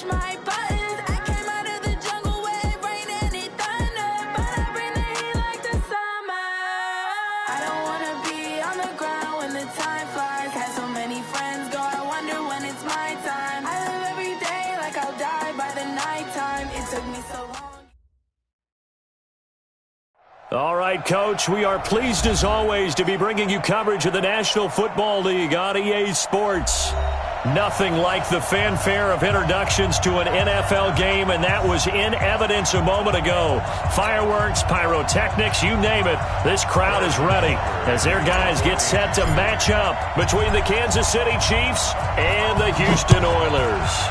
push my buttons. I came out of the jungle where it rained and it thunder, but I bring the heat like the summer. I don't wanna be on the ground when the time flies. Had so many friends go, I wonder when it's my time. I live every day like I'll die by the nighttime. It took me so long. All right, Coach, we are pleased as always to be bringing you coverage of the National Football League on EA Sports. Nothing like the fanfare of introductions to an NFL game, and that was in evidence a moment ago. Fireworks, pyrotechnics, you name it. This crowd is ready as their guys get set to match up between the Kansas City Chiefs and the Houston Oilers.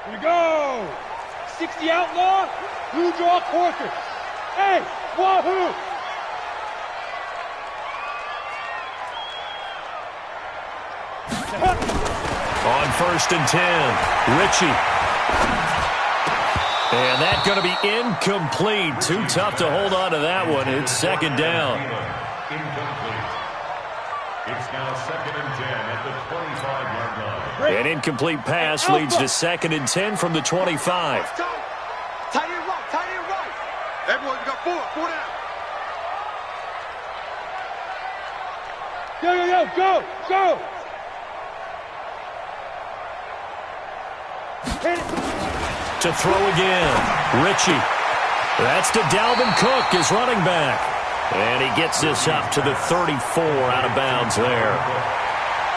Here we go! 60 outlaw, who draw Corker. Hey, wahoo! On 1st and 10, Ritchie. And that's going to be incomplete. Too tough to hold on to that one. It's 2nd down. Incomplete. It's now 2nd and 10 at the 25-yard line. An incomplete pass leads to 2nd and 10 from the 25. Tight end right. Everyone, you got 4 down. Go! To throw again, Ritchie. That's to Dalvin Cook, his running back. And he gets this up to the 34 out of bounds there.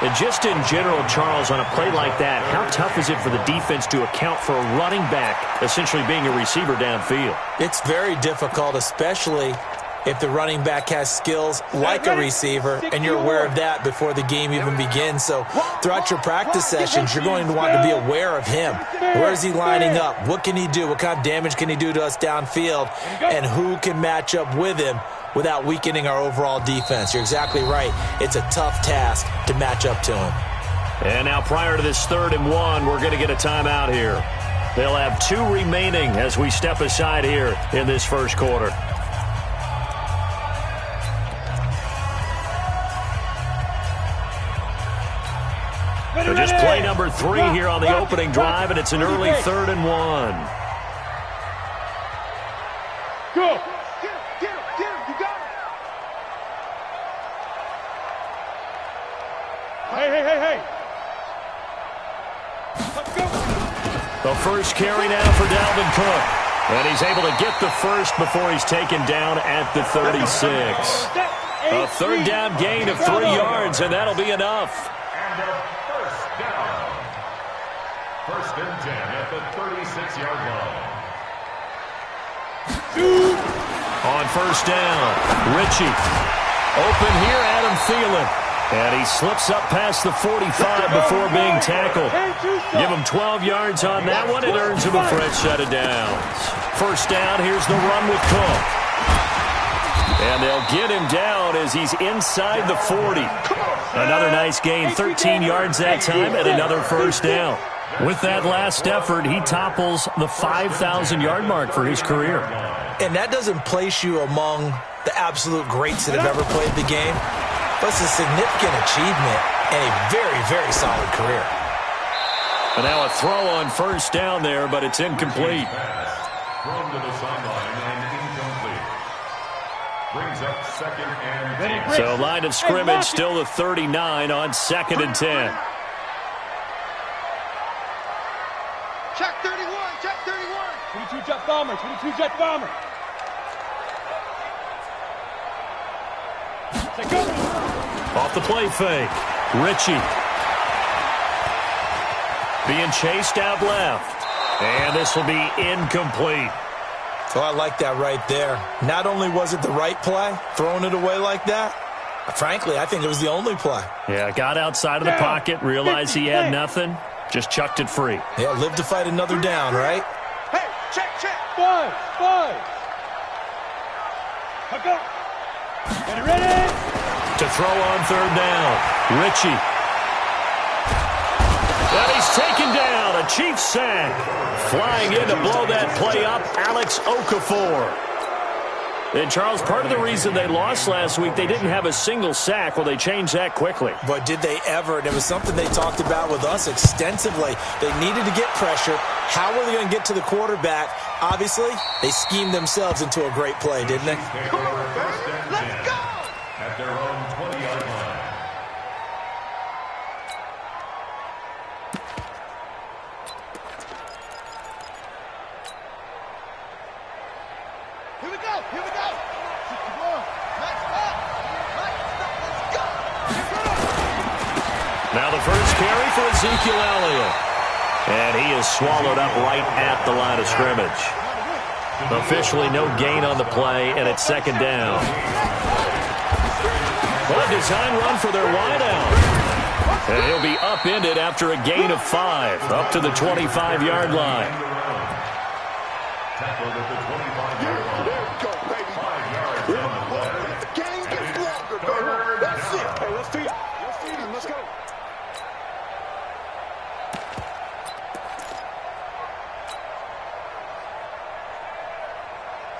And just in general, Charles, on a play like that, how tough is it for the defense to account for a running back essentially being a receiver downfield? It's very difficult, especially if the running back has skills like a receiver, and you're aware of that before the game even begins. So throughout your practice sessions, you're going to want to be aware of him. Where is he lining up? What can he do? What kind of damage can he do to us downfield? And who can match up with him without weakening our overall defense? You're exactly right. It's a tough task to match up to him. And now prior to this 3rd and 1, we're going to get a timeout here. They'll have 2 remaining as we step aside here in this first quarter. So just play number 3 here on the opening drive, and it's an early 3rd and 1. Go! Get him! You got it! Hey! Let's go! The first carry now for Dalvin Cook. And he's able to get the first before he's taken down at the 36. A 3rd down gain of 3 yards, and that'll be enough. And a first down. 1st and 10 at the 36-yard line. On 1st down, Ritchie. Open here, Adam Thielen. And he slips up past the 45 before being tackled. Give him 12 yards on that one. It earns him a fresh set of downs. 1st down, here's the run with Cook. And they'll get him down as he's inside the 40. Another nice gain, 13 yards that time, and another 1st down. With that last effort, he topples the 5,000-yard mark for his career. And that doesn't place you among the absolute greats that have ever played the game, but it's a significant achievement and a very, very solid career. And now a throw on 1st down there, but it's incomplete. Thrown to the sideline and incomplete. Brings up 2nd and 10. So line of scrimmage still the 39 on 2nd and 10. Check 31. 22 jet bomber. Off the play fake, Ritchie. Being chased out left. And this will be incomplete. So I like that right there. Not only was it the right play, throwing it away like that, frankly, I think it was the only play. Yeah, got outside of the pocket, realized he had nothing, just chucked it free. Yeah, live to fight another down, right? Hey, check. 5. Ready? To throw on third down. Ritchie. And he's taken down. A Chiefs sack. Flying in to blow that play up, Alex Okafor. And, Charles, part of the reason they lost last week, they didn't have a single sack. Well, they changed that quickly. But did they ever? And it was something they talked about with us extensively. They needed to get pressure. How were they going to get to the quarterback? Obviously, they schemed themselves into a great play, didn't they? Come on, let's go! At their own 20-yard line. Here we go! Here we go! Let's go! Now the first carry for Ezekiel Elliott. And he is swallowed up right at the line of scrimmage. Officially no gain on the play, and it's second down. Well, a design run for their wideout. And he'll be upended after a gain of 5, up to the 25-yard line. Tackled at the 25-yard line. There we go, baby. 5 yards on the play. The game gets longer, baby. That's it. Hey, let's feed him. Let's feed him. Let's go.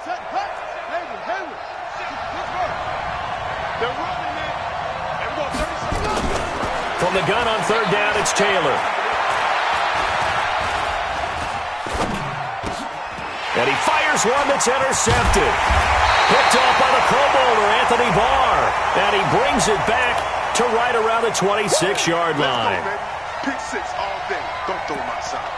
Set, hut. Hayward. Good work. They're running, man. There we go. 30 seconds. From the gun on third down, it's Taylor. And he fires one that's intercepted. Picked off by the Pro Bowler, Anthony Barr. And he brings it back to right around the 26-yard line. Pick 6 all day. Don't throw my side.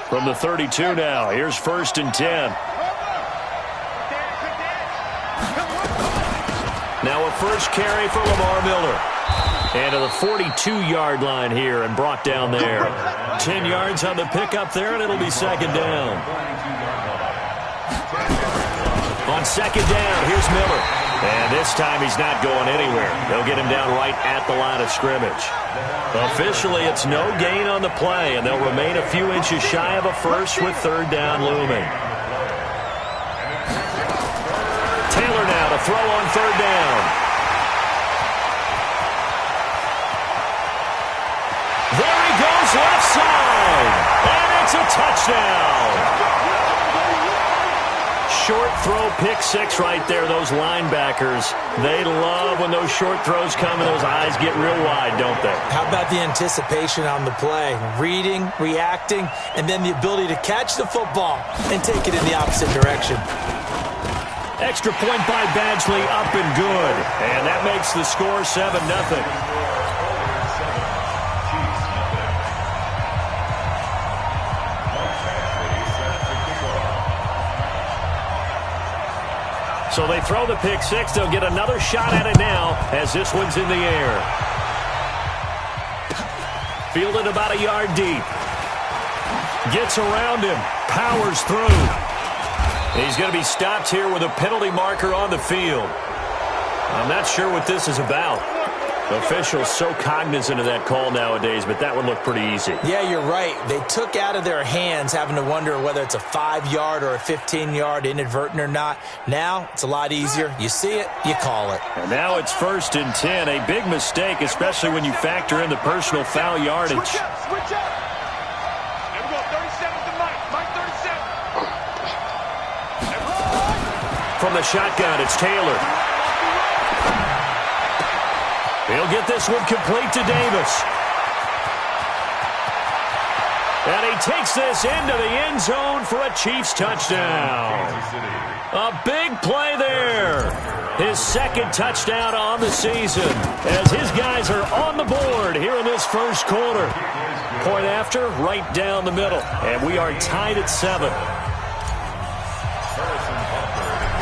From the 32 now, here's 1st and 10. Now a first carry for Lamar Miller. And to the 42-yard line here and brought down there. 10 yards on the pickup there, and it'll be second down. On second down, here's Miller. And this time he's not going anywhere. They'll get him down right at the line of scrimmage. Officially, it's no gain on the play, and they'll remain a few inches shy of a first with third down looming. Taylor now to throw on third down. There he goes, left side. And it's a touchdown. Short throw, pick 6 right there. Those linebackers, they love when those short throws come and those eyes get real wide, don't they? How about the anticipation on the play? Reading, reacting, and then the ability to catch the football and take it in the opposite direction. Extra point by Badgley, up and good. And that makes the score 7-0. So they throw the pick 6. They'll get another shot at it now as this one's in the air. Fielded about a yard deep. Gets around him. Powers through. He's going to be stopped here with a penalty marker on the field. I'm not sure what this is about. Officials so cognizant of that call nowadays, but that would look pretty easy. Yeah, you're right. They took out of their hands having to wonder whether it's a 5-yard or a 15-yard, inadvertent or not. Now, it's a lot easier. You see it, you call it. And now it's 1st and 10. A big mistake, especially when you factor in the personal foul yardage. Switch up, switch up. There we go, 37 to Mike 37. From the shotgun, it's Taylor. He'll get this one complete to Davis. And he takes this into the end zone for a Chiefs touchdown. A big play there. His 2nd touchdown on the season as his guys are on the board here in this first quarter. Point after, right down the middle. And we are tied at 7.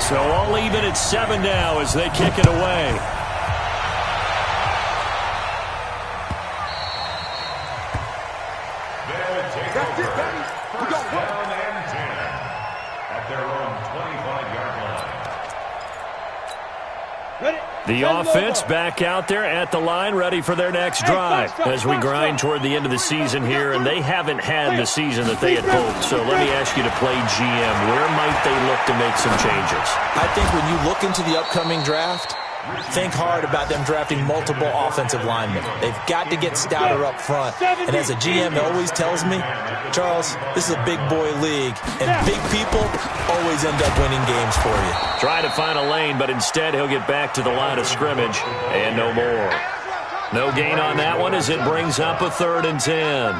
So all even at 7 now as they kick it away. That's it, baby. We go. Down and 10 at their own 25-yard line. The offense back out there at the line, ready for their next drive as we grind toward the end of the season here, and they haven't had the season that they had hoped. So let me ask you to play GM. Where might they look to make some changes? I think when you look into the upcoming draft, think hard about them drafting multiple offensive linemen. They've got to get stouter up front. And as a GM always tells me, Charles, this is a big boy league, and big people always end up winning games for you. Try to find a lane, but instead he'll get back to the line of scrimmage and no more. No gain on that one as it brings up a 3rd and 10.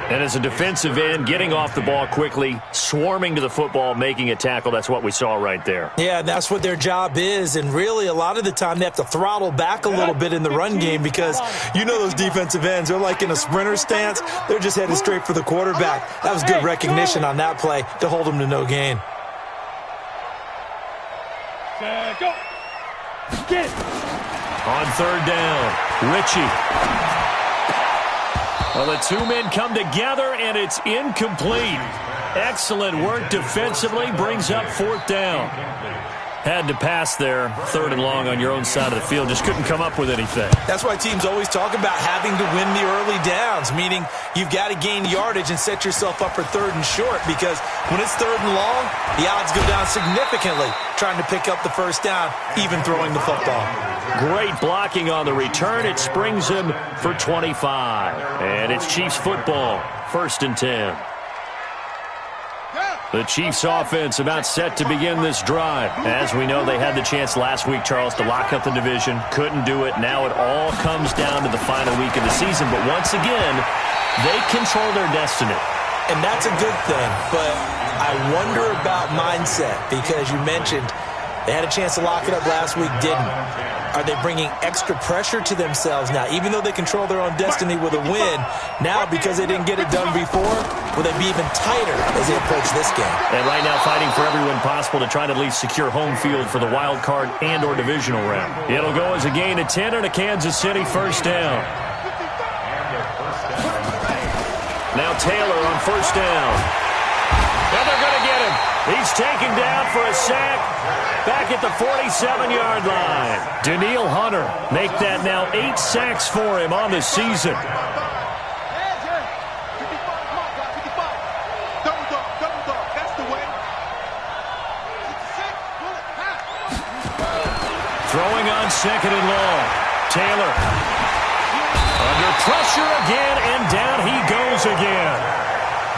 And as a defensive end, getting off the ball quickly, swarming to the football, making a tackle, that's what we saw right there. Yeah, that's what their job is, and really a lot of the time they have to throttle back a little bit in the run game because you know those defensive ends, they're like in a sprinter stance. They're just headed straight for the quarterback. That was good recognition on that play to hold them to no gain. Go. Get. On 3rd down, Richie. Well, the two men come together, and it's incomplete. Excellent work defensively, brings up 4th down. Had to pass there, 3rd and long on your own side of the field. Just couldn't come up with anything. That's why teams always talk about having to win the early downs, meaning you've got to gain yardage and set yourself up for 3rd and short, because when it's 3rd and long, the odds go down significantly trying to pick up the 1st down, even throwing the football. Great blocking on the return. It springs him for 25. And it's Chiefs football, 1st and 10. The Chiefs offense about set to begin this drive. As we know, they had the chance last week, Charles, to lock up the division. Couldn't do it. Now it all comes down to the final week of the season. But once again, they control their destiny. And that's a good thing. But I wonder about mindset, because you mentioned they had a chance to lock it up last week, didn't. Are they bringing extra pressure to themselves now? Even though they control their own destiny with a win, now because they didn't get it done before, will they be even tighter as they approach this game? And right now fighting for everyone possible to try to at least secure home field for the wild card and or divisional round. It'll go as a gain of 10 and a Kansas City 1st down. Now Taylor on 1st down. And they're going to get him. He's taken down for a sack back at the 47-yard line. Daniil Hunter make that now 8 sacks for him on the season. Throwing on 2nd and long. Taylor under pressure again, and down he goes again.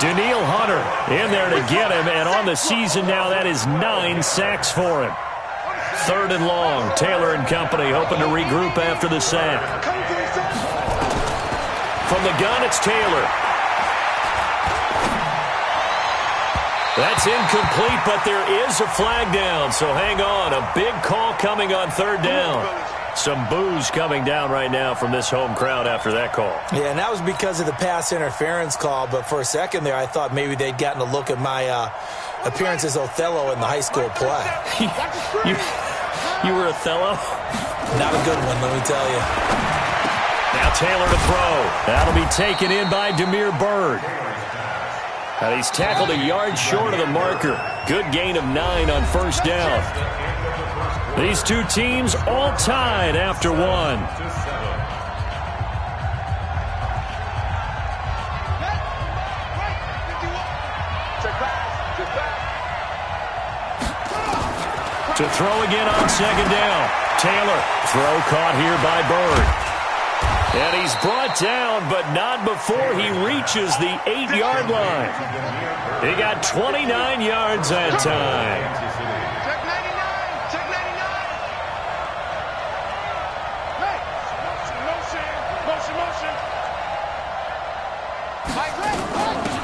Daniil Hunter in there to get him, and on the season now, that is 9 sacks for him. 3rd and long, Taylor and company hoping to regroup after the sack. From the gun, it's Taylor. That's incomplete, but there is a flag down, so hang on. A big call coming on 3rd down. Some boos coming down right now from this home crowd after that call. Yeah, and that was because of the pass interference call, but for a second there I thought maybe they'd gotten a look at my appearance as Othello in the high school play. You were Othello? Not a good one, let me tell you. Now Taylor to throw. That'll be taken in by Demir Bird. And he's tackled a yard short of the marker. Good gain of 9 on 1st down. These two teams all tied after 1. To throw again on 2nd down. Taylor, throw caught here by Bird. And he's brought down, but not before he reaches the 8-yard line. He got 29 yards that time.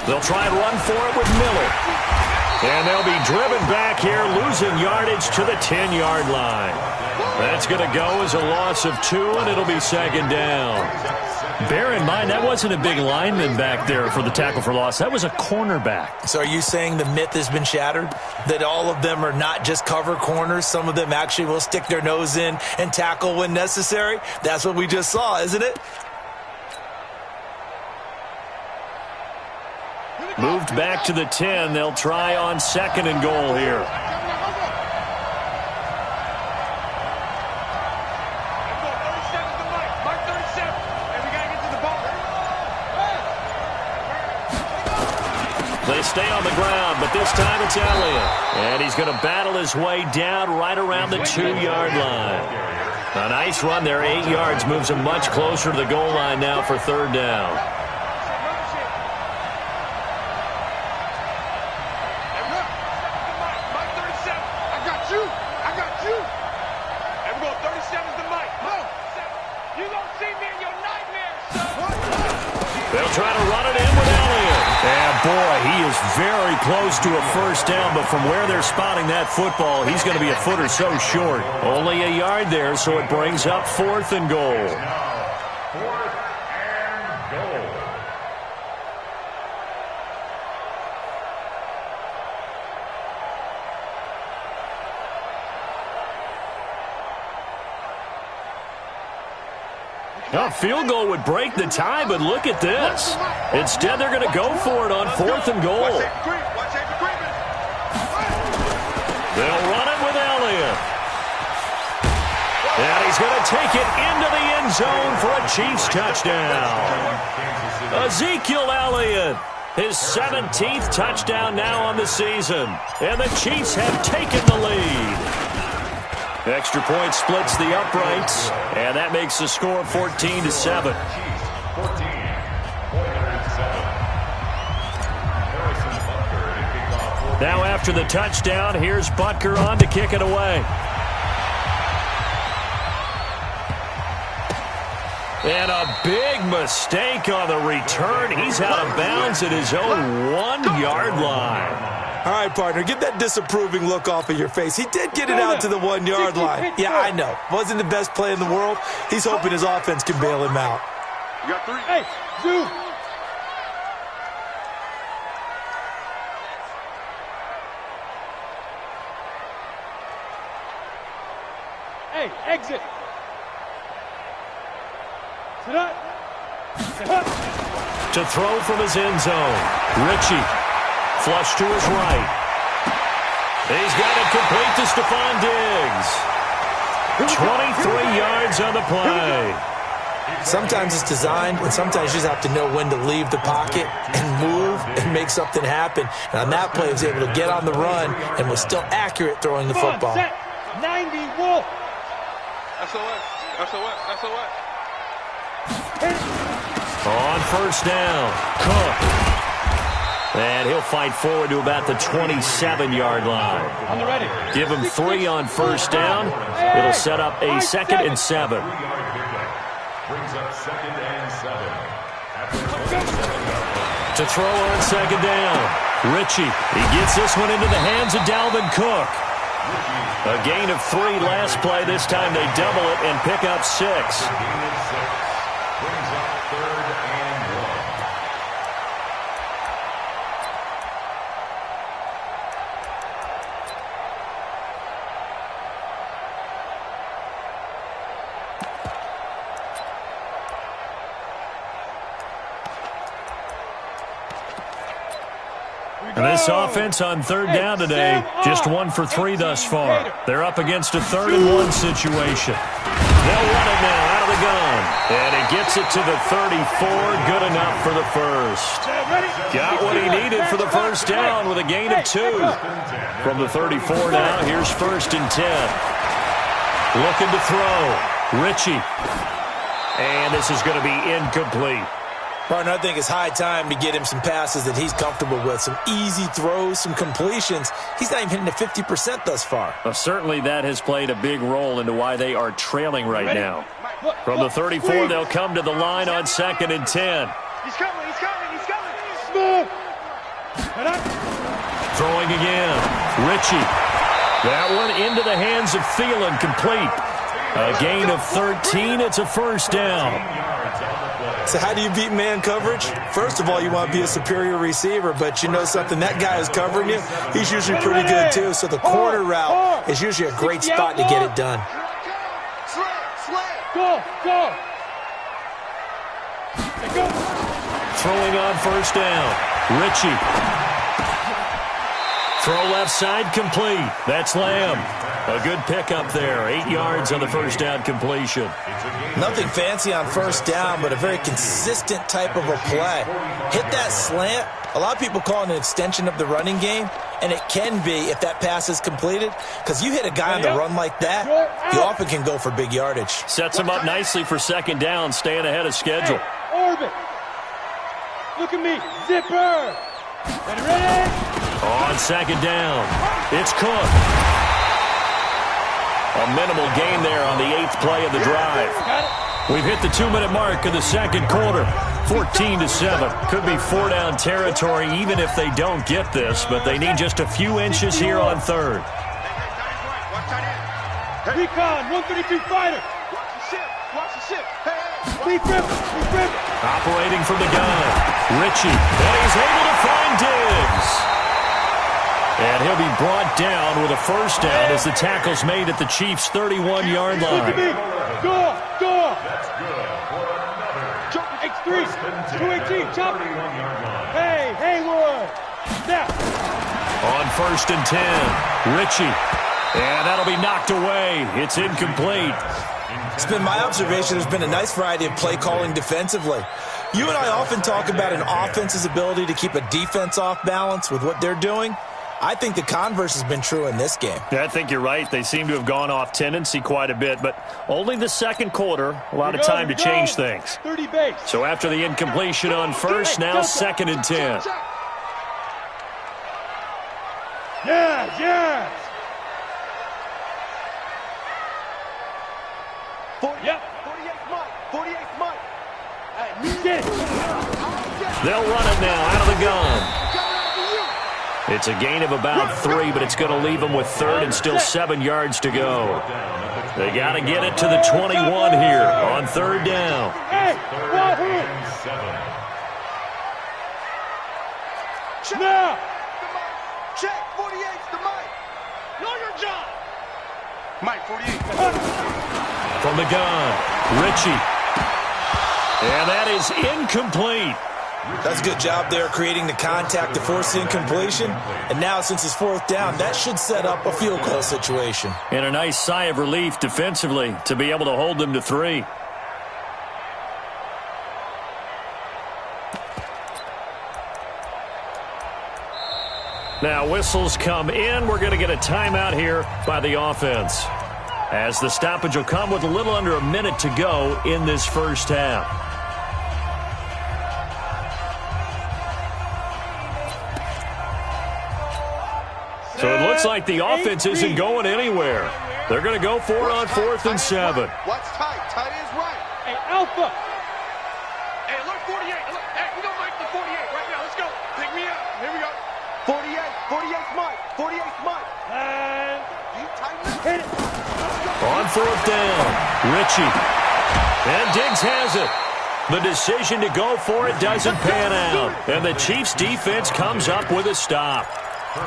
They'll try and run for it with Miller. And they'll be driven back here, losing yardage to the 10-yard line. That's going to go as a loss of 2, and it'll be 2nd down. Bear in mind, that wasn't a big lineman back there for the tackle for loss. That was a cornerback. So are you saying the myth has been shattered? That all of them are not just cover corners? Some of them actually will stick their nose in and tackle when necessary? That's what we just saw, isn't it? Moved back to the 10. They'll try on 2nd and goal here. stay on the ground, but this time it's Elliott. And he's going to battle his way down right around the 2-yard line. A nice run there, 8 yards, moves him much closer to the goal line now for third down. They'll try to run it in with Elliott. And, boy, he is very close to a first down, but from where they're spotting that football, he's going to be a foot or so short. Only a yard there, so it brings up 4th and goal. A field goal would break the tie, but look at this. Instead, they're going to go for it on 4th and goal. They'll run it with Elliott. And he's going to take it into the end zone for a Chiefs touchdown. Ezekiel Elliott, his 17th touchdown now on the season. And the Chiefs have taken the lead. Extra point splits the uprights, and that makes the score 14-7. Now after the touchdown, here's Butker on to kick it away. And a big mistake on the return. He's out of bounds at his own 1-yard line. All right, partner, get that disapproving look off of your face. He did get it out to the 1-yard line. Yeah, I know. Wasn't the best play in the world. He's hoping his offense can bail him out. You got 3. Hey, dude. Hey, exit. Sit up. To throw from his end zone, Richie. Flush to his right. He's got it complete to Stephon Diggs. 23 yards on the play. Sometimes it's designed, and sometimes you just have to know when to leave the pocket and move and make something happen. And on that play, he was able to get on the run and was still accurate throwing the football. 90 Wolf. SOS. SOS. SOS. On first down, Cook. And he'll fight forward to about the 27-yard line. On the ready. Give him 3 on first down. It'll set up a 2nd and 7. Brings up 2nd and 7. To throw on 2nd down, Richie. He gets this one into the hands of Dalvin Cook. A gain of 3 last play. This time they double it and pick up 6. Brings up 3rd and 1. And this offense on 3rd down today, just 1 for 3 thus far. They're up against a 3rd and 1 situation. They'll run it now out of the gun. And it gets it to the 34, good enough for the first. Got what he needed for the first down with a gain of 2. From the 34 now, here's 1st and 10. Looking to throw, Richie. And this is going to be incomplete. Partner, I think it's high time to get him some passes that he's comfortable with. Some easy throws, some completions. He's not even hitting the 50% thus far. Well, certainly that has played a big role into why they are trailing right now. From the 34, they'll come to the line on 2nd and 10. He's coming. Smooth. Throwing again. Richie. That one into the hands of Thielen, complete. A gain of 13. It's a first down. So how do you beat man coverage? First of all, you want to be a superior receiver, but you know something, that guy who's covering you, he's usually pretty good too. So the corner route is usually a great spot to get it done. Go. Throwing on first down. Richie. Throw left side complete. That's Lamb. A good pickup there. 8 yards on the first down completion. Nothing fancy on first down, but a very consistent type of a play. Hit that slant. A lot of people call it an extension of the running game, and it can be if that pass is completed, because you hit a guy on the run like that, you often can go for big yardage. Sets him up nicely for second down, staying ahead of schedule. Hey, Orbit. Look at me. Zipper. Ready? On second down, it's Cook. A minimal gain there on the 8th play of the drive. We've hit the 2-minute mark in the second quarter. 14-7. Could be 4-down territory even if they don't get this, but they need just a few inches here on third. Recon, 132 fighter. Watch the ship. Watch the ship. Hey, Operating from the gun, Ritchie, and he's able to find Diggs. And he'll be brought down with a first down as the tackle's made at the Chiefs' 31-yard line. Door. That's good for another. X3, 218, chop. Hey, Haywood. Now. On first and 10, Ritchie. And that'll be knocked away. It's incomplete. It's been my observation there's been a nice variety of play calling defensively. You and I often talk about an offense's ability to keep a defense off balance with what they're doing. I think the converse has been true in this game. Yeah, I think you're right. They seem to have gone off tendency quite a bit, but only the second quarter, a lot of time to change things. 30 base. So after the incompletion on first, now second and 10. Yes. Yep. 48 Mike. They'll run it now out of the gun. It's a gain of about 3, but it's going to leave them with third and still 7 yards to go. They got to get it to the 21 here on third down. Now. Check. 48's the Mike. Know your job. Mike, 48. From the gun, Ritchie. And that is incomplete. That's a good job there creating the contact to force the incompletion. And now since it's fourth down, that should set up a field goal situation. And a nice sigh of relief defensively to be able to hold them to 3. Now whistles come in. We're going to get a timeout here by the offense, as the stoppage will come with a little under a minute to go in this first half. So it looks like the offense isn't going anywhere. They're going to go for it on 4th and 7. What's tight? Tight is right. Hey, Alpha. Hey, look, 48. Look, hey, we don't like the 48 right now. Let's go. Pick me up. Here we go. 48. 48's Mike. 48's Mike. And you tighten up. hit it. On 4th down, Ritchie. And Diggs has it. The decision to go for it doesn't pan out. And the Chiefs' defense comes up with a stop.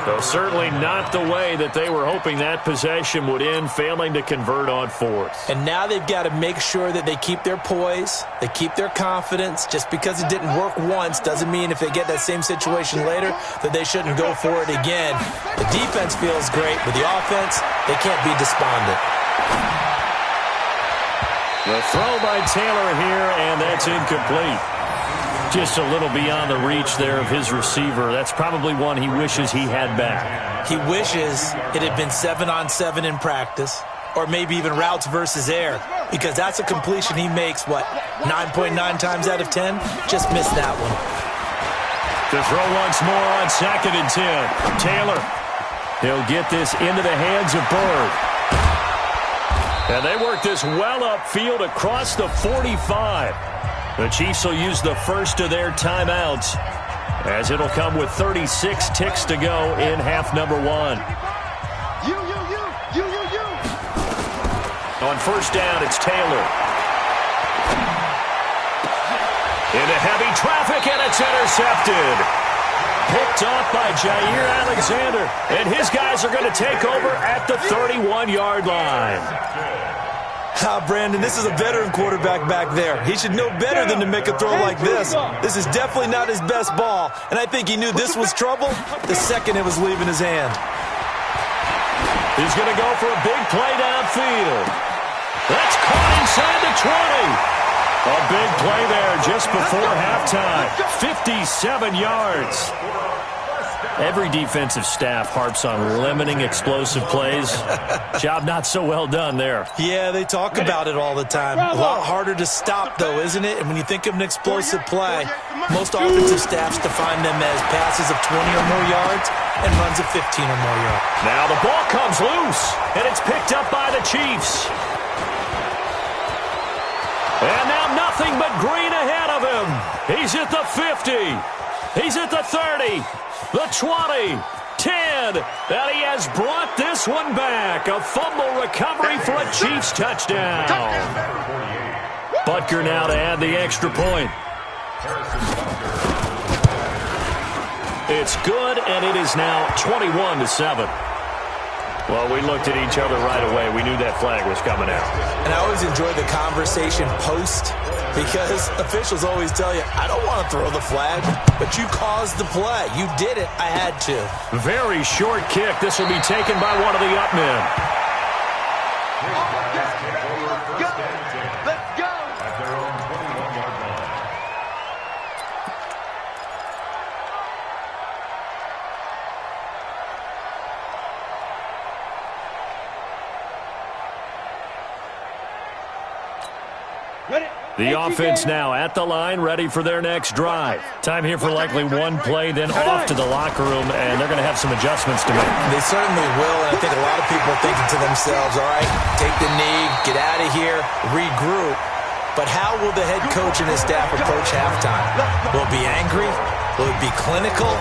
So certainly not the way that they were hoping that possession would end, failing to convert on 4th. And now they've got to make sure that they keep their poise, they keep their confidence. Just because it didn't work once doesn't mean if they get that same situation later that they shouldn't go for it again. The defense feels great, but the offense, they can't be despondent. The throw by Taylor here, and that's incomplete. Just a little beyond the reach there of his receiver. That's probably one he wishes he had back. He wishes it had been 7-on-7 in practice, or maybe even routes versus air, because that's a completion he makes, 9.9 times out of 10? Just missed that one. To throw once more on 2nd and 10. Taylor, he'll get this into the hands of Bird. And they work this well upfield across the 45. The Chiefs will use the first of their timeouts, as it'll come with 36 ticks to go in half number 1. You. On first down, it's Taylor. Into heavy traffic, and it's intercepted. Picked off by Jair Alexander, and his guys are going to take over at the 31-yard line. Brandon, this is a veteran quarterback back there. He should know better than to make a throw like this. This is definitely not his best ball, and I think he knew this was trouble the second it was leaving his hand. He's going to go for a big play downfield. That's caught inside the 20. A big play there just before halftime. 57 yards. Every defensive staff harps on limiting explosive plays. Job not so well done there. Yeah, they talk about it all the time. A lot harder to stop, though, isn't it? And when you think of an explosive play, most offensive staffs define them as passes of 20 or more yards and runs of 15 or more yards. Now the ball comes loose, and it's picked up by the Chiefs. And now nothing but green ahead of him. He's at the 50. He's at the 30. The 20, 10, and he has brought this one back. A fumble recovery for a Chiefs touchdown. Butker now to add the extra point. It's good, and it is now 21-7. Well, we looked at each other right away. We knew that flag was coming out. And I always enjoy the conversation post because officials always tell you, I don't want to throw the flag, but you caused the play. You did it. I had to. Very short kick. This will be taken by one of the up men. Let's go. At their own 21-yard line. The offense now at the line, ready for their next drive. Time here for likely one play, then off to the locker room, and they're going to have some adjustments to make. They certainly will, and I think a lot of people are thinking to themselves, all right, take the knee, get out of here, regroup. But how will the head coach and his staff approach halftime? Will it be angry? Will it be clinical?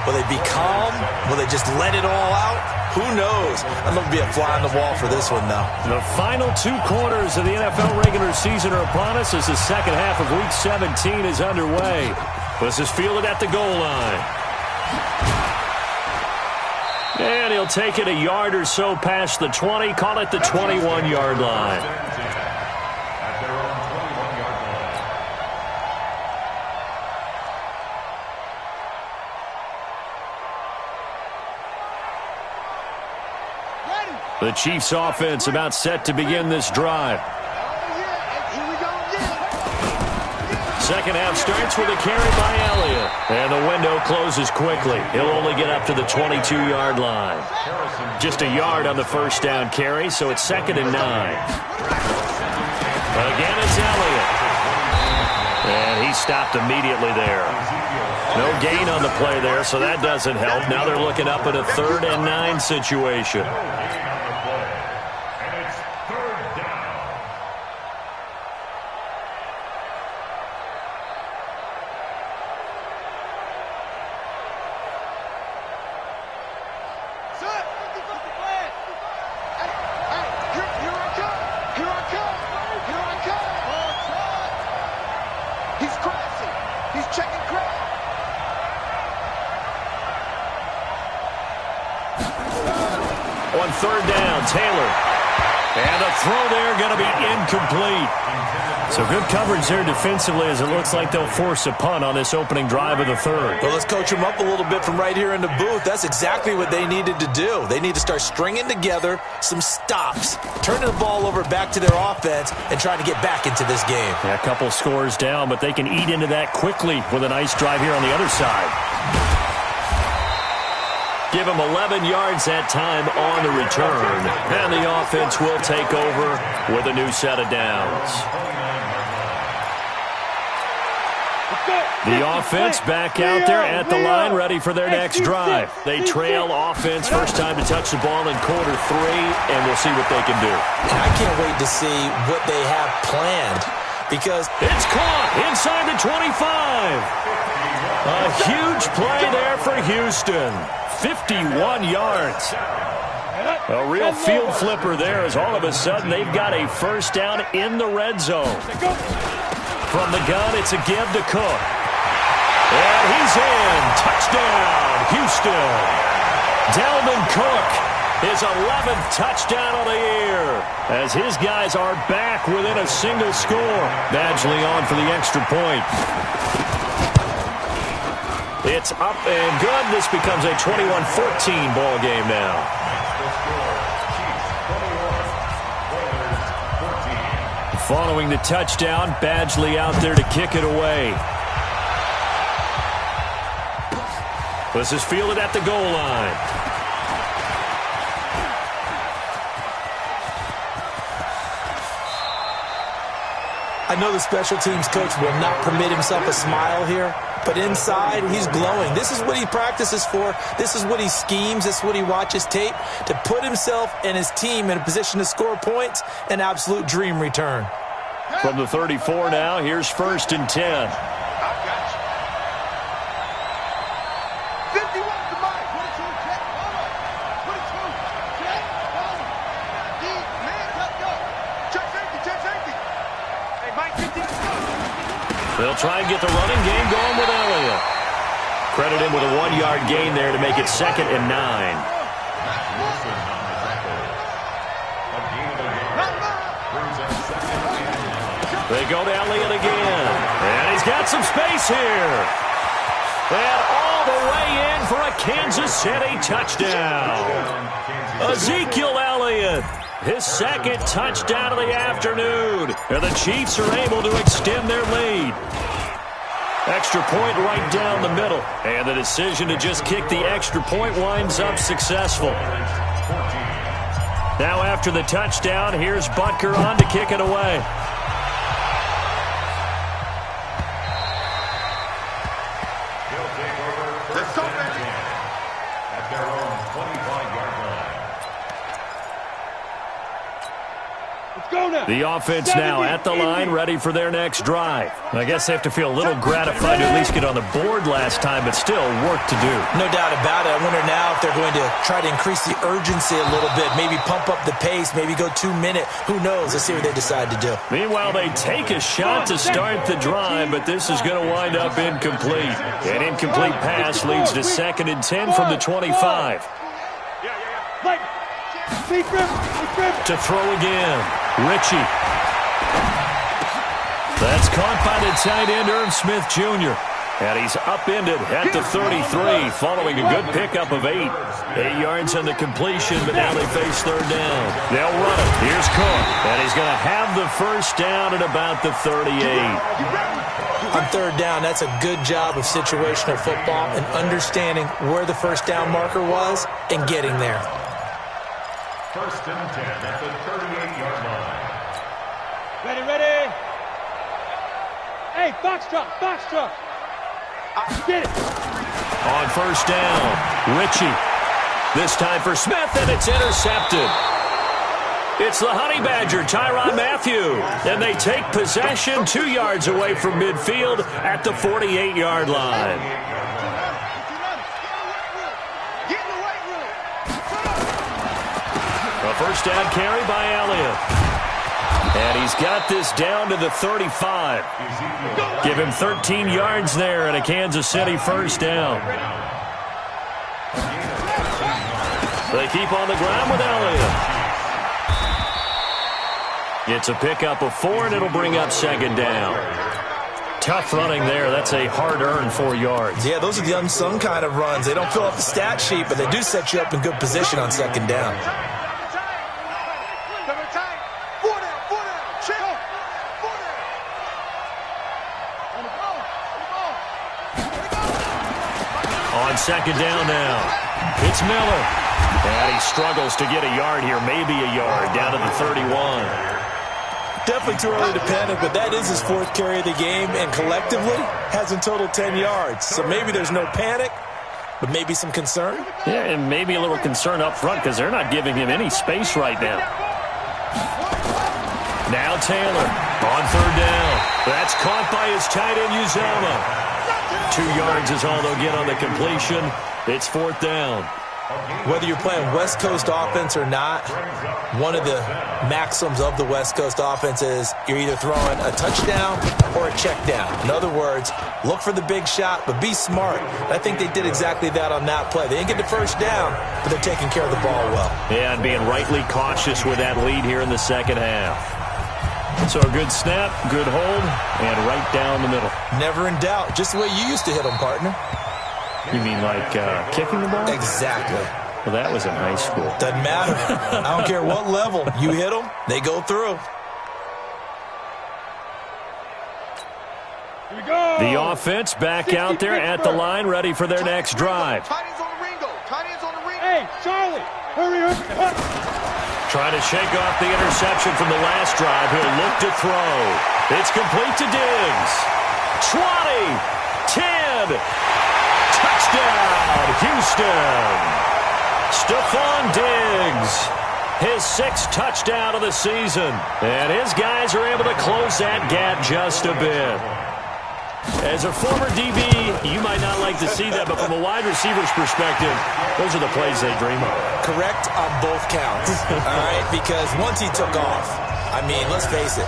Will they be calm? Will they just let it all out? Who knows? I'm going to be a fly on the wall for this one, though. The final two quarters of the NFL regular season are upon us as the second half of Week 17 is underway. This is fielded at the goal line. And he'll take it a yard or so past the 20, call it the 21-yard line. At their own 21-yard line. The Chiefs offense about set to begin this drive. Second half starts with a carry by Elliott. And the window closes quickly. He'll only get up to the 22-yard line. Just a yard on the first down carry, so it's 2nd and 9. Again, it's Elliott. And he stopped immediately there. No gain on the play there, so that doesn't help. Now they're looking up at a 3rd and 9 situation. On 3rd down, Taylor. And a throw there going to be incomplete. So good coverage there defensively as it looks like they'll force a punt on this opening drive of the 3rd. Well, let's coach them up a little bit from right here in the booth. That's exactly what they needed to do. They need to start stringing together some stops, turning the ball over back to their offense, and trying to get back into this game. Yeah, a couple scores down, but they can eat into that quickly with a nice drive here on the other side. Give him 11 yards that time on the return. And the offense will take over with a new set of downs. The offense back out there at the line, ready for their next drive. They trail offense, first time to touch the ball in quarter 3, and we'll see what they can do. And I can't wait to see what they have planned because it's caught inside the 25. A huge play there for Houston. 51 yards. A real field flipper there as all of a sudden they've got a first down in the red zone. From the gun, it's a give to Cook. And he's in. Touchdown, Houston. Dalvin Cook his 11th touchdown of the year, as his guys are back within a single score. Badgley on for the extra point. It's up and good. This becomes a 21-14 ball game now. Following the touchdown, Badgley out there to kick it away. This is fielded at the goal line. I know the special teams coach will not permit himself a smile here, but inside, he's glowing. This is what he practices for. This is what he schemes. This is what he watches tape to put himself and his team in a position to score points. An absolute dream return. From the 34 now, here's 1st and 10. They'll try and get the running game going with Elliott. Credit him with a 1-yard gain there to make it 2nd and 9. They go to Elliott again. And he's got some space here. And all the way in for a Kansas City touchdown. Ezekiel Elliott, his 2nd touchdown of the afternoon. And the Chiefs are able to extend their lead. Extra point right down the middle. And the decision to just kick the extra point winds up successful. Now after the touchdown, here's Butker on to kick it away. At their own 25-yard line. The offense now at the line, ready for their next drive. I guess they have to feel a little gratified to at least get on the board last time, but still work to do. No doubt about it. I wonder now if they're going to try to increase the urgency a little bit, maybe pump up the pace, maybe go 2-minute. Who knows? Let's see what they decide to do. Meanwhile, they take a shot to start the drive, but this is going to wind up incomplete. An incomplete pass leads to 2nd and 10 from the 25. To throw again, Ritchie. That's caught by the tight end, Irv Smith Jr. And he's upended at the 33, following a good pickup of 8. 8 yards on the completion, but now they face 3rd down. They'll run it. Here's Cook, and he's going to have the 1st down at about the 38. On 3rd down, that's a good job of situational football and understanding where the 1st down marker was and getting there. 1st and 10 at the 38-yard line. Ready. Hey, box truck. Get it. On 1st down, Ritchie. This time for Smith, and it's intercepted. It's the Honey Badger, Tyrann Mathieu. And they take possession 2 yards away from midfield at the 48-yard line. A 1st down carry by Elliott. And he's got this down to the 35. Give him 13 yards there and a Kansas City 1st down. They keep on the ground with Elliott. It's a pickup of 4, and it'll bring up 2nd down. Tough running there. That's a hard-earned 4 yards. Yeah, those are the unsung kind of runs. They don't fill up the stat sheet, but they do set you up in good position on 2nd down. On 2nd down now, it's Miller. And he struggles to get a yard here, maybe a yard, down to the 31. Definitely too early to panic, but that is his 4th carry of the game, and collectively has in total 10 yards. So maybe there's no panic, but maybe some concern. Yeah, and maybe a little concern up front because they're not giving him any space right now. Now Taylor on 3rd down. That's caught by his tight end, Uzomah. 2 yards is all they'll get on the completion. It's 4th down. Whether you're playing West Coast offense or not, one of the maxims of the West Coast offense is you're either throwing a touchdown or a check down. In other words, look for the big shot, but be smart. I think they did exactly that on that play. They didn't get the first down, but they're taking care of the ball well. Yeah, and being rightly cautious with that lead here in the second half. So a good snap, good hold, and right down the middle. Never in doubt. Just the way you used to hit them, partner. You mean like kicking the ball? Exactly. Well, that was in high school. Doesn't matter. I don't care what level. You hit them, they go through. Here we go. The offense back out there at the line, ready for their next drive. Tight ends on the Ringo. Tight ends on the Ringo. Hey, Charlie, hurry up. Trying to shake off the interception from the last drive. He'll look to throw. It's complete to Diggs. 20, 10, touchdown, Houston. Stephon Diggs, his 6th touchdown of the season. And his guys are able to close that gap just a bit. As a former DB, you might not like to see that, but from a wide receiver's perspective, those are the plays they dream of. Correct on both counts, all right? Because once he took off, I mean, let's face it,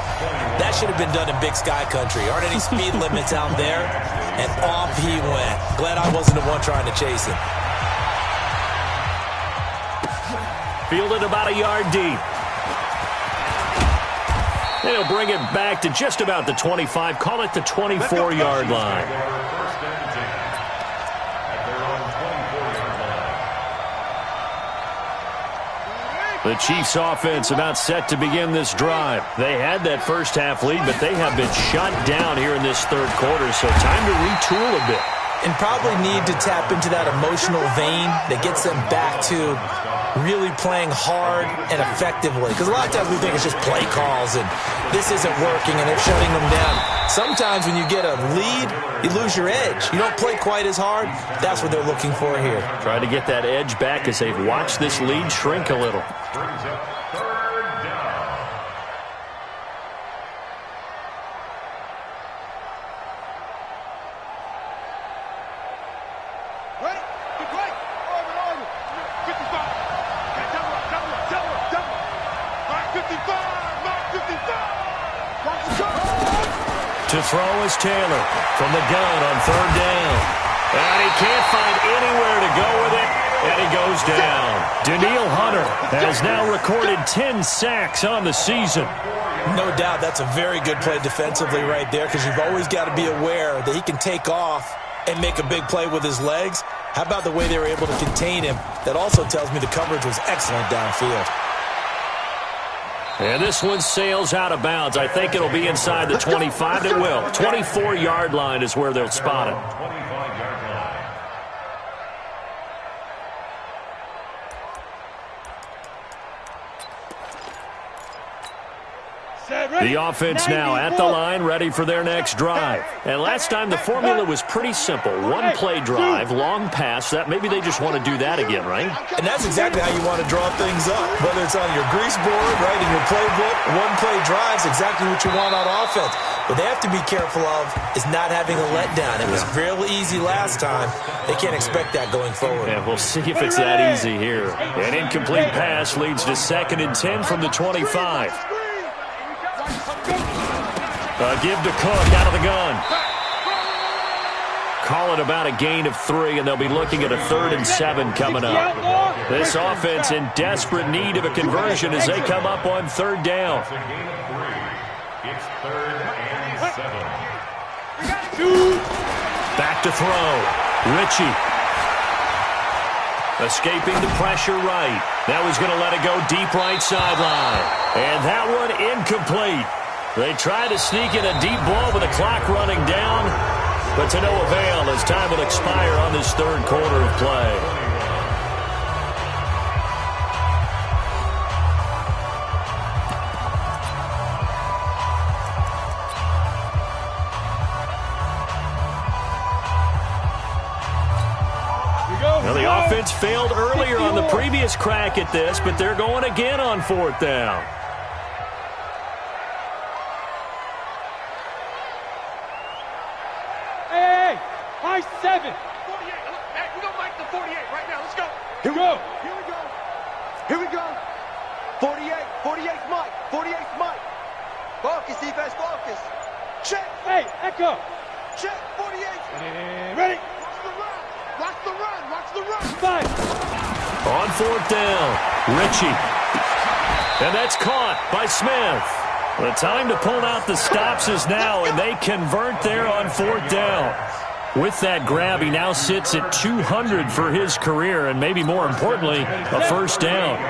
that should have been done in Big Sky Country. Aren't any speed limits out there? And off he went. Glad I wasn't the one trying to chase him. Fielded about a yard deep. And he'll bring it back to just about the 25. Call it the 24-yard line. The Chiefs' offense about set to begin this drive. They had that first half lead, but they have been shut down here in this third quarter, so time to retool a bit. And probably need to tap into that emotional vein that gets them back to really playing hard and effectively. Because a lot of times we think it's just play calls and this isn't working and they're shutting them down. Sometimes when you get a lead, you lose your edge. You don't play quite as hard. That's what they're looking for here. Try to get that edge back as they've watched this lead shrink a little. Brings up third down. Ready? Good play. Over. 55. Okay, double up. All right, 55. Mark 55. Watch the shot. To throw is Taylor from the gun on third down. And he can't find anywhere to go with it, and he goes down. Daniil Hunter has now recorded 10 sacks on the season. No doubt that's a very good play defensively right there because you've always got to be aware that he can take off and make a big play with his legs. How about the way they were able to contain him? That also tells me the coverage was excellent downfield. And this one sails out of bounds. I think it'll be inside the 25. It will. 24-yard line is where they'll spot it. 25-yard line. The offense now at the line, ready for their next drive. And last time the formula was pretty simple. One play drive, long pass. That maybe they just want to do that again, right? And that's exactly how you want to draw things up. Whether it's on your grease board, right, in your playbook, one play drive's exactly what you want on offense. What they have to be careful of is not having a letdown. It was real easy last time. They can't expect that going forward. Yeah, we'll see if it's that easy here. An incomplete pass leads to 2nd and 10 from the 25. Give to Cook out of the gun. Call it about a gain of 3, and they'll be looking at a 3rd and 7 coming up. This offense in desperate need of a conversion as they come up on 3rd down. It's a gain of 3. It's 3rd and 7. Back to throw. Ritchie. Escaping the pressure right. That was going to let it go deep right sideline. And that one incomplete. They try to sneak in a deep ball with the clock running down, but to no avail as time will expire on this third quarter of play. Well, the offense failed earlier on the previous crack at this, but they're going again on 4th down. Hey, high 7. 48. Hey, we're going to make the 48 right now. Let's go. Here we go. Mike. 48's Mike. Focus, defense, focus. Check. Hey, Echo. Check, 48. Ready. Watch the run. Watch the run. Watch the run. 5. On fourth down, Ritchie. And that's caught by Smith. The time to pull out the stops is now, and they convert there on fourth down. With that grab, he now sits at 200 for his career, and maybe more importantly, a first down.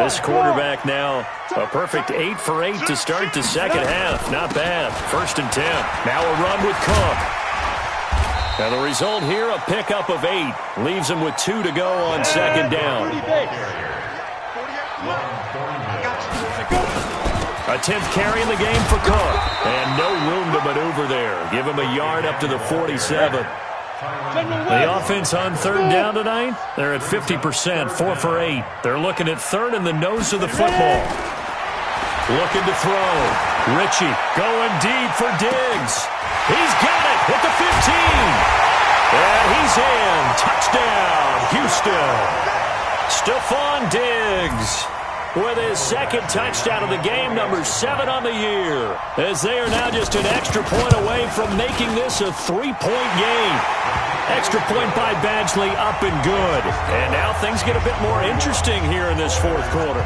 This quarterback now a perfect 8 for 8 to start the second half. Not bad. 1st and 10. Now a run with Cook. And the result here, a pickup of 8. Leaves him with 2 to go on second down. A 10th carry in the game for Cook. And no room to maneuver there. Give him a yard up to the 47. The offense on third down tonight, they're at 50%, 4 for 8. They're looking at third in the nose of the football. Looking to throw. Ritchie going deep for Diggs. He's got it at the 15. And he's in. Touchdown, Houston. Stephon Diggs with his second touchdown of the game, number 7 on the year, as they are now just an extra point away from making this a 3-point game. Extra point by Badgley, up and good. And now things get a bit more interesting here in this fourth quarter.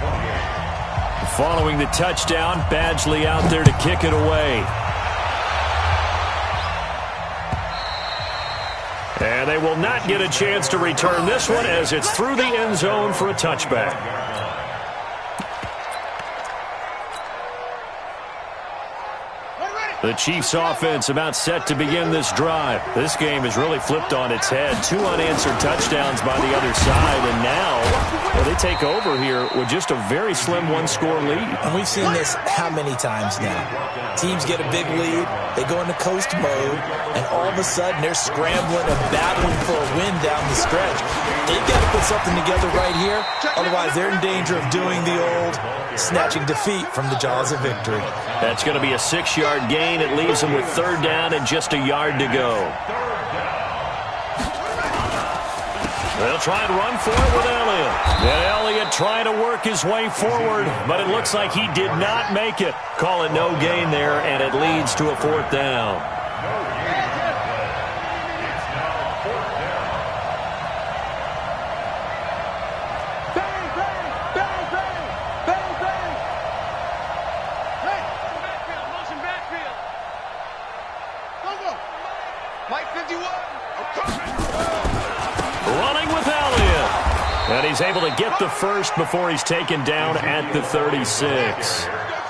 Following the touchdown, Badgley out there to kick it away. And they will not get a chance to return this one as it's through the end zone for a touchback. The Chiefs offense about set to begin this drive. This game is really flipped on its head. 2 unanswered touchdowns by the other side, and now they take over here with just a very slim one-score lead. And we've seen this how many times now? Teams get a big lead, they go into coast mode, and all of a sudden they're scrambling and battling for a win down the stretch. They've got to put something together right here, otherwise they're in danger of doing the old snatching defeat from the jaws of victory. That's going to be a 6-yard gain. It leaves them with third down and just a yard to go. They'll try and run for it with Elliott. And Elliott trying to work his way forward, but it looks like he did not make it. Call it no gain there, and it leads to a 4th down. He's able to get the first before he's taken down at the 36.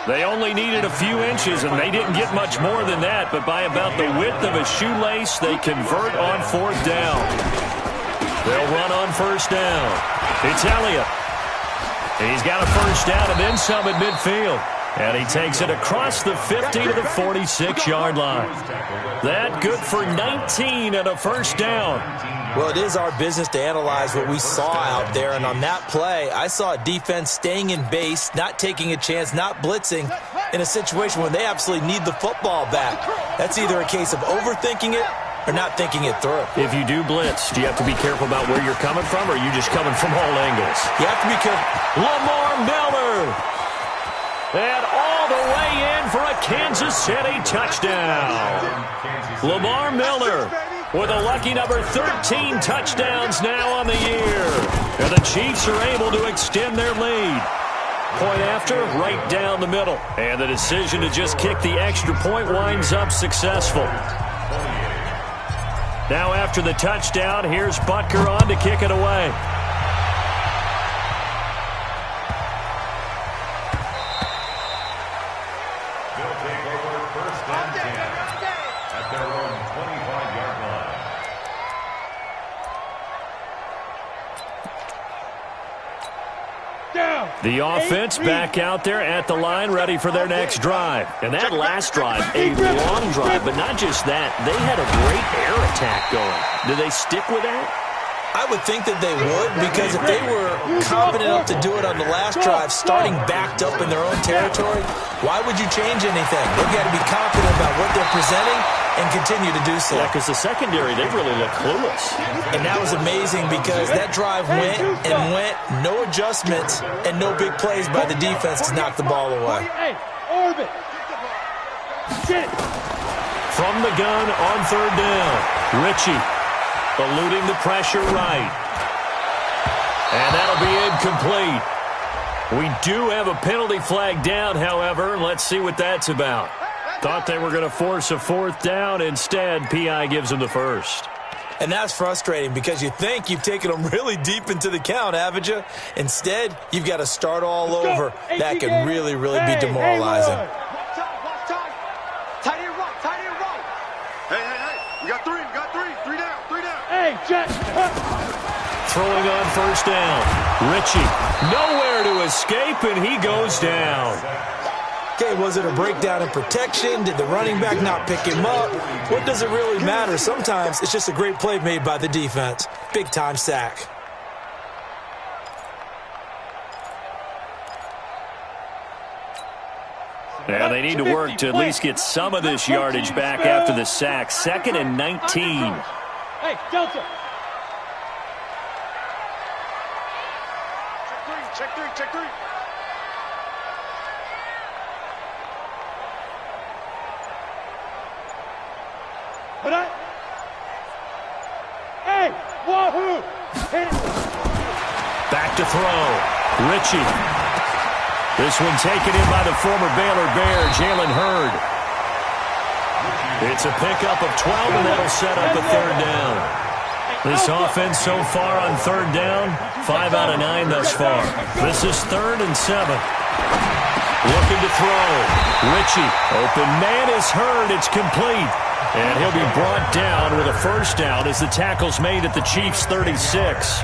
They only needed a few inches, and they didn't get much more than that, but by about the width of a shoelace, they convert on 4th down. They'll run on 1st down. It's Elliott. He's got a first down and then some at midfield. And he takes it across the 50 to the 46-yard line. That good for 19 and a first down. Well, it is our business to analyze what we saw out there, and on that play, I saw a defense staying in base, not taking a chance, not blitzing, in a situation when they absolutely need the football back. That's either a case of overthinking it or not thinking it through. If you do blitz, do you have to be careful about where you're coming from, or are you just coming from all angles? You have to be careful. Lamar Miller! And all the way in for a Kansas City touchdown. Lamar Miller with a lucky number 13 touchdowns now on the year. And the Chiefs are able to extend their lead. Point after, right down the middle. And the decision to just kick the extra point winds up successful. Now after the touchdown, here's Butker on to kick it away. The offense back out there at the line, ready for their next drive. And that last drive, a long drive, but not just that. They had a great air attack going. Do they stick with that? I would think that they would, because if they were confident enough to do it on the last drive, starting backed up in their own territory, why would you change anything? They've got to be confident about what they're presenting and continue to do so. Yeah, because the secondary, they really look clueless. And that was amazing because that drive went and went, no adjustments, and no big plays by the defense to knock the ball away. From the gun on third down, Ritchie eluding the pressure right. And that'll be incomplete. We do have a penalty flag down, however. Let's see what that's about. Thought they were going to force a fourth down. Instead, PI gives them the first. And that's frustrating because you think you've taken them really deep into the count, haven't you? Instead, you've got to start all over. That can really, really be demoralizing. Tight end right. Hey. We got three. Three down. Hey, Jet. Throwing on first down. Ritchie, nowhere to escape, and he goes down. Okay, was it a breakdown in protection? Did the running back not pick him up? What does it really matter? Sometimes it's just a great play made by the defense. Big-time sack. Yeah, they need to work to at least get some of this yardage back after the sack. 2nd and 19. Hey, Delta. Check three. Put up. Hey, wahoo! Hit it. Back to throw. Ritchie. This one taken in by the former Baylor Bear, Jalen Hurd. It's a pickup of 12, and that'll set up a third down. This offense so far on third down, 5 out of 9 thus far. This is 3rd and 7. Looking to throw. Ritchie. Open man is Hurd. It's complete. And he'll be brought down with a first down as the tackle's made at the Chiefs' 36.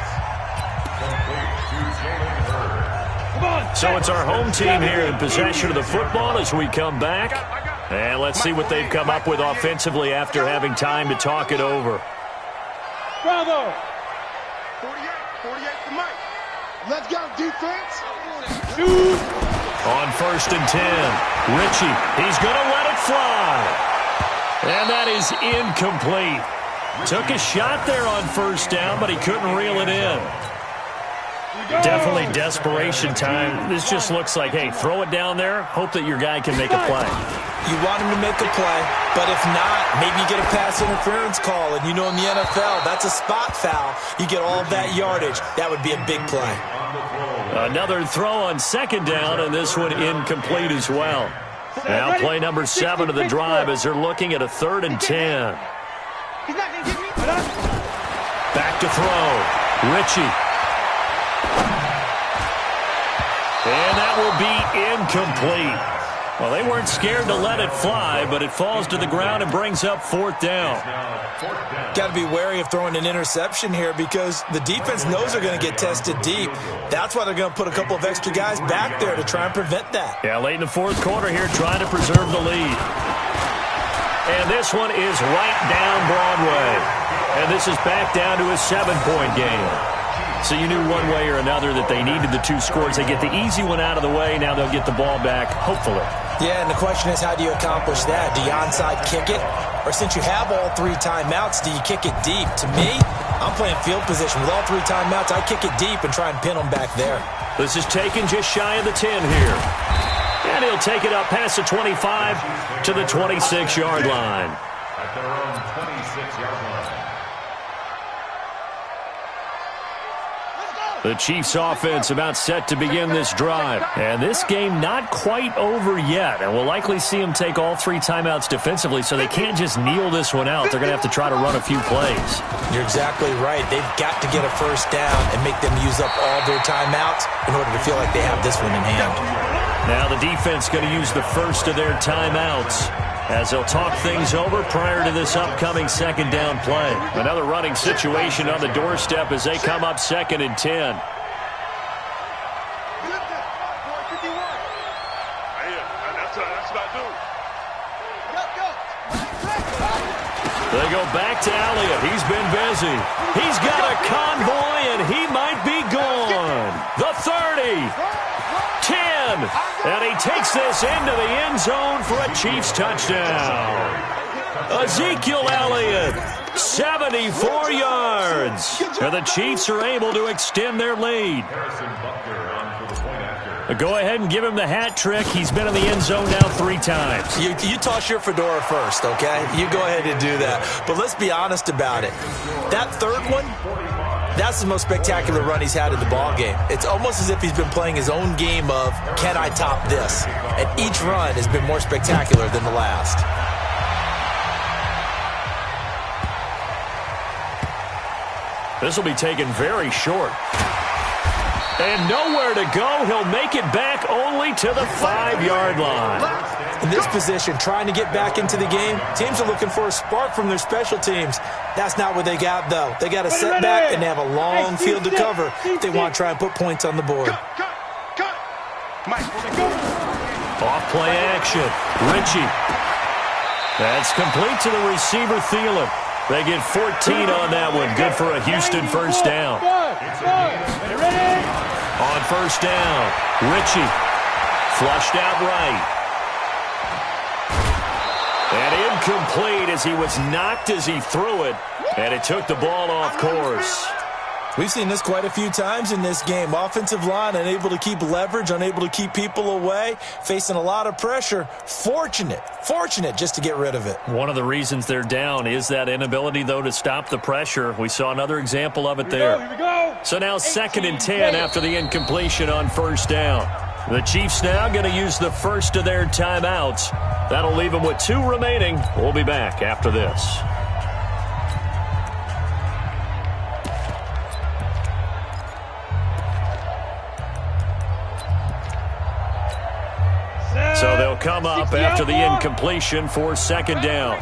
So it's our home team here in possession of the football as we come back. And let's see what they've come up with offensively after having time to talk it over. Bravo. 48 for Mike. Let's go, defense. Shoot. On 1st and 10, Ritchie. He's going to let it fly. And that is incomplete. Took a shot there on first down, but he couldn't reel it in. Definitely desperation time. This just looks like, hey, throw it down there, hope that your guy can make a play. You want him to make a play, but if not, maybe you get a pass interference call, and you know in the NFL, that's a spot foul. You get all of that yardage. That would be a big play. Another throw on 2nd down, and this one incomplete as well. Now play number 7 of the drive as they're looking at a 3rd and 10. Back to throw. Ritchie. And that will be incomplete. Well, they weren't scared to let it fly, but it falls to the ground and brings up 4th down. Got to be wary of throwing an interception here because the defense knows they're going to get tested deep. That's why they're going to put a couple of extra guys back there to try and prevent that. Yeah, late in the 4th quarter here, trying to preserve the lead. And this one is right down Broadway. And this is back down to a 7-point game. So you knew one way or another that they needed the 2 scores. They get the easy one out of the way. Now they'll get the ball back, hopefully. Yeah, and the question is, how do you accomplish that? Do you onside kick it? Or since you have all 3 timeouts, do you kick it deep? To me, I'm playing field position. With all 3 timeouts, I kick it deep and try and pin them back there. This is taken just shy of the 10 here. And he'll take it up past the 25 to the 26-yard line. At their own 26-yard line. The Chiefs offense about set to begin this drive. And this game not quite over yet. And we'll likely see them take all 3 timeouts defensively, so they can't just kneel this one out. They're going to have to try to run a few plays. You're exactly right. They've got to get a first down and make them use up all their timeouts in order to feel like they have this one in hand. Now the defense going to use the first of their timeouts as they'll talk things over prior to this upcoming 2nd down play. Another running situation on the doorstep as they come up 2nd and 10. They go back to Elliott. He's been busy. He's got a convoy, and he might be gone. The 30. 10. And he takes this into the end zone for a Chiefs touchdown. Ezekiel Elliott, 74 yards. And the Chiefs are able to extend their lead. Go ahead and give him the hat trick. He's been in the end zone now 3 times. You toss your fedora first, okay? You go ahead and do that. But let's be honest about it. That third one, that's the most spectacular run he's had in the ball game. It's almost as if he's been playing his own game of, can I top this? And each run has been more spectacular than the last. This will be taken very short. And nowhere to go. He'll make it back only to the 5-yard line. In this position, trying to get back into the game, teams are looking for a spark from their special teams. That's not what they got, though. They got a setback, and they have a long field to cover if they want to try and put points on the board. Off-play action. Ritchie. That's complete to the receiver, Thielen. They get 14 on that one. Good for a Houston first down. On first down, Ritchie. Flushed out right. And incomplete as he was knocked as he threw it. And it took the ball off course. We've seen this quite a few times in this game. Offensive line unable to keep leverage, unable to keep people away, facing a lot of pressure. Fortunate just to get rid of it. One of the reasons they're down is that inability, though, to stop the pressure. We saw another example of it there. Here we go. So now 2nd and 10 after the incompletion on first down. The Chiefs now going to use the first of their timeouts. That'll leave them with 2 remaining. We'll be back after this. So they'll come up after the incompletion for 2nd down.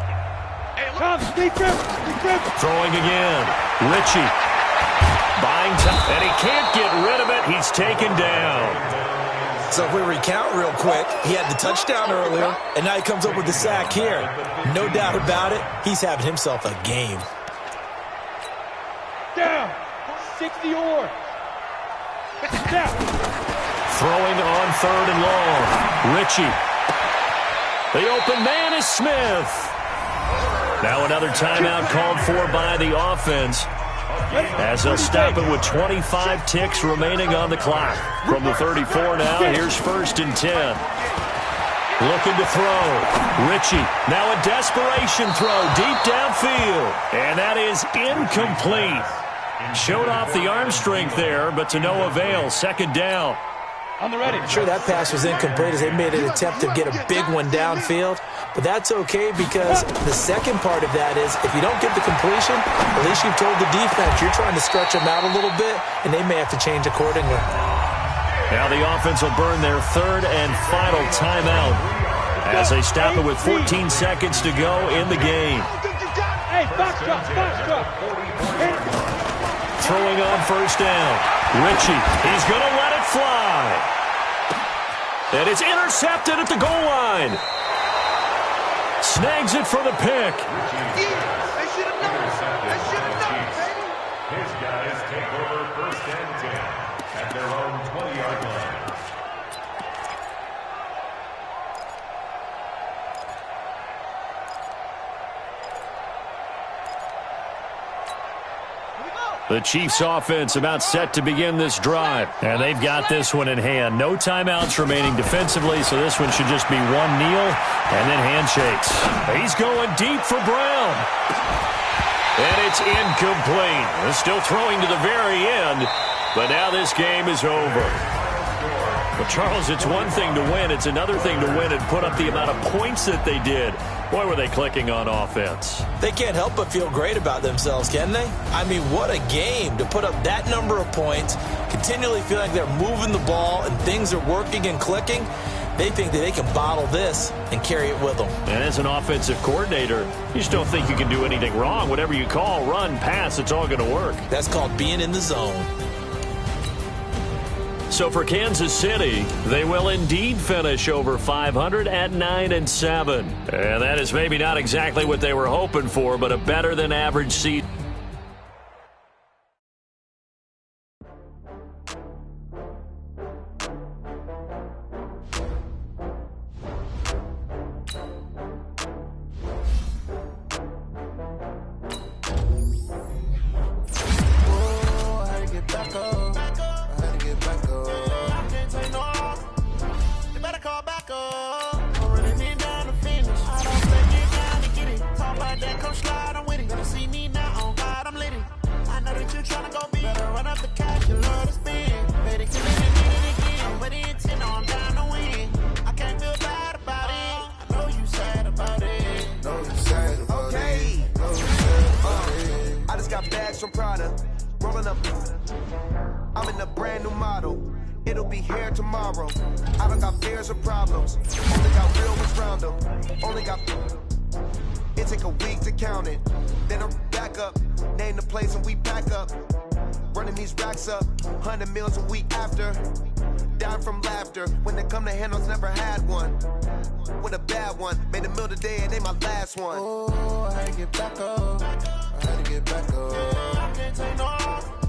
Throwing again. Ritchie. Buying time. And he can't get rid of it. He's taken down. So if we recount real quick, he had the touchdown earlier, and now he comes up with the sack here. No doubt about it, he's having himself a game. Down. 60 or. Down. Throwing on 3rd and long. Ritchie. The open man is Smith. Now another timeout called for by the offense, as they'll stop it with 25 ticks remaining on the clock. From the 34 now, here's 1st and 10. Looking to throw. Ritchie. Now a desperation throw deep downfield. And that is incomplete. Showed off the arm strength there, but to no avail. 2nd down. On the ready. Sure, that pass was incomplete as they made an attempt to get a big one downfield, but that's okay because the second part of that is if you don't get the completion, at least you've told the defense you're trying to stretch them out a little bit, and they may have to change accordingly. Now the offense will burn their 3rd and final timeout as they stop it with 14 seconds to go in the game. Hey, box drop. Throwing on first down. Ritchie, he's going to let it fly. And it's intercepted at the goal line. Snags it for the pick. They should have done. His guys take over 1st and 10 at their own 20-yard line. The Chiefs offense about set to begin this drive. And they've got this one in hand. No timeouts remaining defensively, so this one should just be one kneel and then handshakes. He's going deep for Brown. And it's incomplete. They're still throwing to the very end, but now this game is over. But, Charles, it's one thing to win. It's another thing to win and put up the amount of points that they did. Boy, were they clicking on offense. They can't help but feel great about themselves, can they? I mean, what a game to put up that number of points, continually feel like they're moving the ball and things are working and clicking. They think that they can bottle this and carry it with them. And as an offensive coordinator, you just don't think you can do anything wrong. Whatever you call, run, pass, it's all going to work. That's called being in the zone. So for Kansas City, they will indeed finish over 500 at 9-7. And that is maybe not exactly what they were hoping for, but a better than average season. I'm in a brand new model. It'll be here tomorrow. I don't got fears or problems. Only got real ones round them. Only got. It take a week to count it. Then I'm back up. Name the place and we pack up. Running these racks up. 100 meals a week after. Down from laughter. When they come to handles, never had one. With a bad one. Made a meal today and they my last one. Oh, I had to get back up. I had to get back up. I can't take no off.